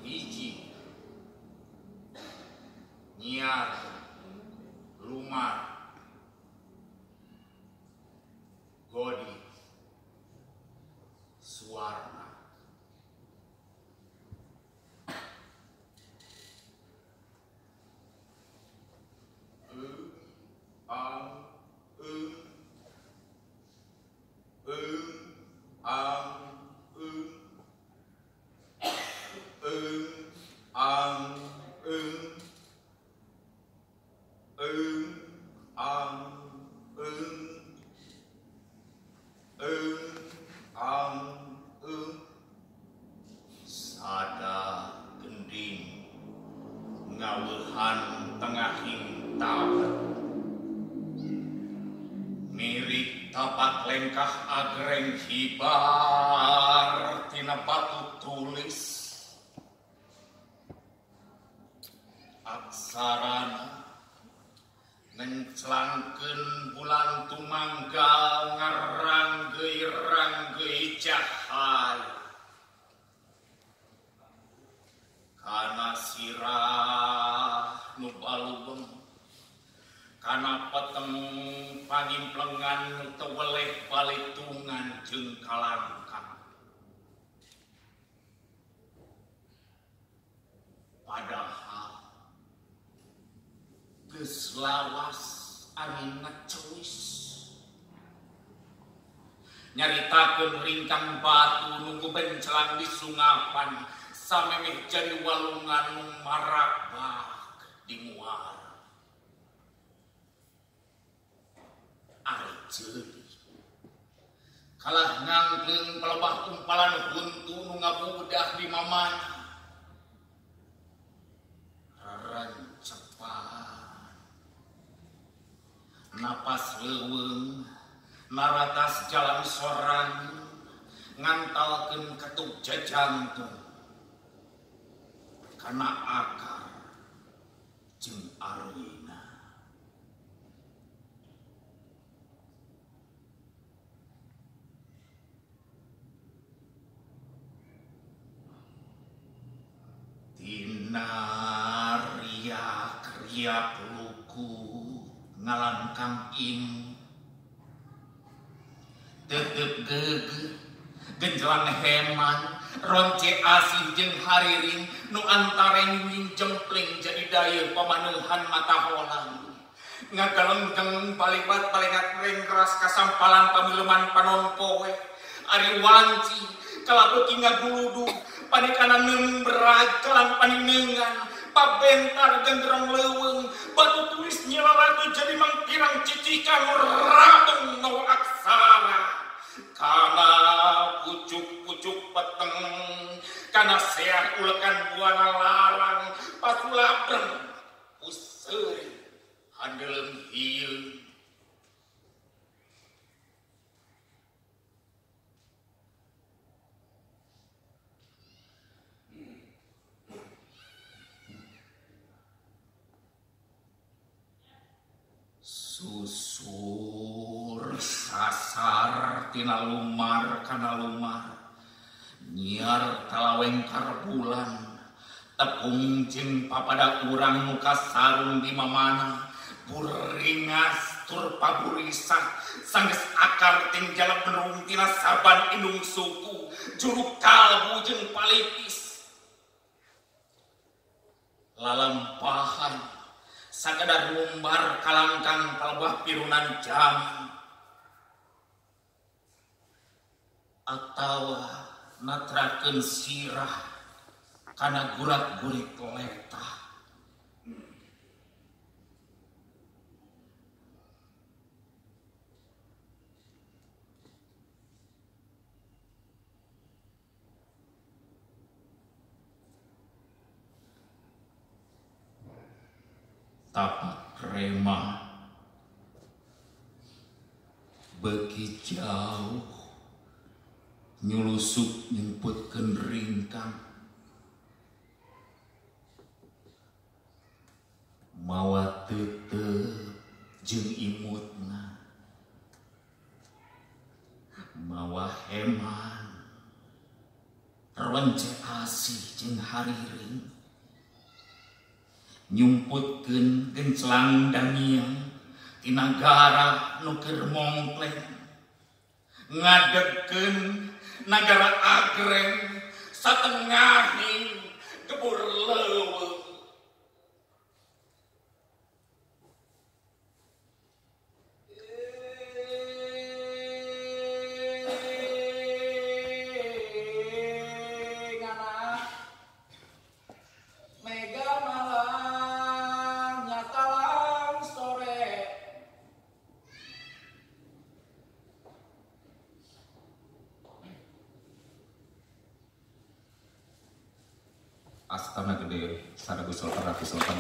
hiji nyiar lumar godi suarna sada gending ngaweuhan tengahing tabat mirip tapak lengkah agreng hibar tina batu tulis aksarana ngenclangkeun bulan tumanggal ngaranggeuy-ranggeuy cahaya kana sirah nu balubeng kana peteng pangimplengan nu teu weleh balitungan jeung kalangkang padahal geus lawas angin ngeceuis nyaritakeun ringkang batu nunggu bencelang di sungapan samemeh jadi walungan nu marabak di muara ari ceuli kalah ngangleung pelebah kumpalan huntu nu ngabudah di mamana rancepan napas leuweung naratas jalan sorang ngantalkeun ketuk jajantung kana akar jeung arwina tina riak-riak luku ngalangkang im tetep geugeuh genjlang heman ronce asih jeung hariring nu antareng nying jempling jadi daya pamaneuhan mata holang ngagalenggeng balibat palingat rengras kasampalan pamiluman panompoe ari wanci kalabeuki ngaguludu panikana nembrag kelang paninengan pabentar genderong leuweung batu tulis nyelalatu jadi mangkirang cicikan ratung no aksara kana pucuk-pucuk peteng kana seah ulekan buana larang pasulabreng useuri handeuleun hieu susur sasar tina lumar kana lumar nyiar talaweng karbulan tepung jeung papada urang nu kasarung di mamana buringas tur paburisah sanggeus akar ting jalak benung tina saban indung suku juruk kalbu jeung palipis lalampahan sakadar lumbar kalangkang palebah pirunan jaman atawa natrakeun sirah kana gurak-gurik letah tapak remah beuki jauh nyulusuk nyemputkeun ringkang mawa teuteub jeung imutna mawa heman ronce asih jeung hariring nyumputkeun gencelang dangiang ti nagara nu keur mongkleng ngadegkeun nagara agreng satengahing gebur leuweung. Astana Gede Saragu Sultan Ratu Sultan